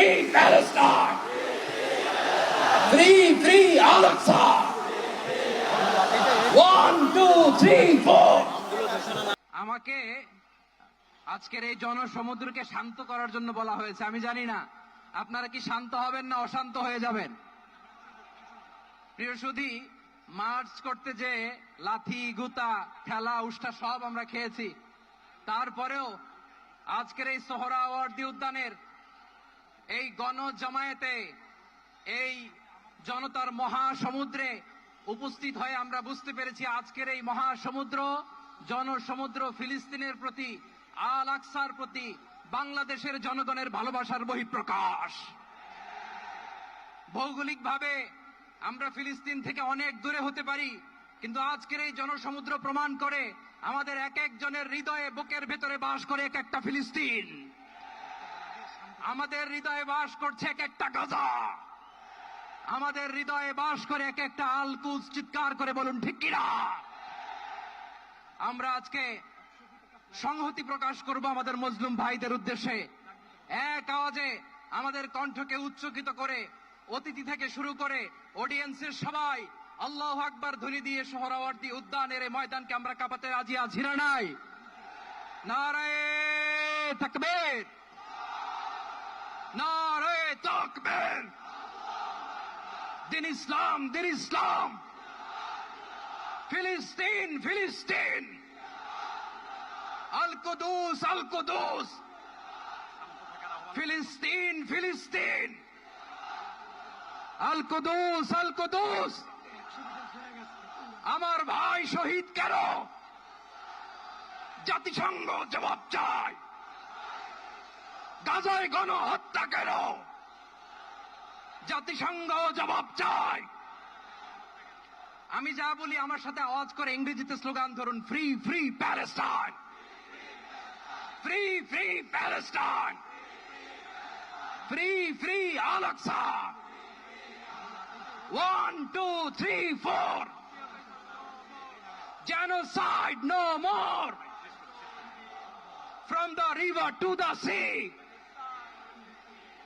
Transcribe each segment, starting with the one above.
free Palestine! Free, free Al-Aqsa! 1, 2, 3, 4! আমাকে আজকের এই জনসমুদ্রকে শান্ত করার জন্য বলা হয়েছে। আমি জানি না আপনারা কি শান্ত হবেন না অশান্ত হয়ে যাবেন। প্রিয় সুধী, মার্চ করতে যে লাথি গুতা ঠেলা উষ্টা সব আমরা খেয়েছি, তারপরেও আজকের এই সোহরাওয়ার্দী উদ্যানের এই গণজমায়েতে, এই জনতার মহাসমুদ্রে উপস্থিত হয়ে আমরা বুঝতে পেরেছি আজকের এই মহাসমুদ্র, জনসমুদ্র ফিলিস্তিনের প্রতি, আল আকসার প্রতি বাংলাদেশের জনগণের ভালোবাসার বহিঃপ্রকাশ। ভৌগোলিকভাবে আমরা ফিলিস্তিন থেকে অনেক দূরে হতে পারি, কিন্তু আজকের এই জনসমুদ্র প্রমাণ করে আমাদের এক একজনের হৃদয়ে, বুকের ভেতরে বাস করে এক একটা ফিলিস্তিন। আমাদের হৃদয়ে বাস করছে এক একটা গাজা, আমাদের হৃদয়ে বাস করে এক একটা আল কুদস। চিৎকার করে বলুন ঠিক কিনা। আমরা আজকে সংহতি প্রকাশ করব আমাদের মজলুম ভাইদের উদ্দেশ্যে। এক আওয়াজে আমাদের কণ্ঠকে উচ্চকিত করে অতিথি থেকে শুরু করে অডিয়েন্সের সবাই আল্লাহু আকবার ধ্বনি দিয়ে সোহরাওয়ার্দী উদ্যানের এই ময়দানকে আমরা কাঁপাতে রাজি আছি না নাই? নারায়ে তাকবীর, নারায়ে তাকবীর। দিন ইসলাম, দিন ইসলাম। ফিলিস্তিন, ফিলিস্তিন। আল কুদুস, আল কুদুস। ফিলিস্তিন, ফিলিস্তিন। আল কুদুস, আল কুদুস। আমার ভাই শহীদ কেন? জাতিসংঘ জবাব চায়। গাজায় গণহত্যা কেন? জাতিসংঘ জবাব চায়। আমি যা বলি আমার সাথে আওয়াজ করে ইংরেজিতে স্লোগান ধরুন, free free Palestine, free free Palestine, free free Al Aqsa. 1, 2, 3, 4. Genocide no more. From the river to the sea,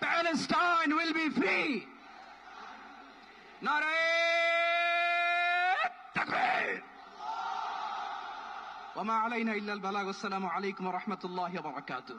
Palestine will be free. Narayeh Takbir. Wa ma alayna illa al-balagh. Assalamu alaykum wa rahmatullahi wa barakatuh.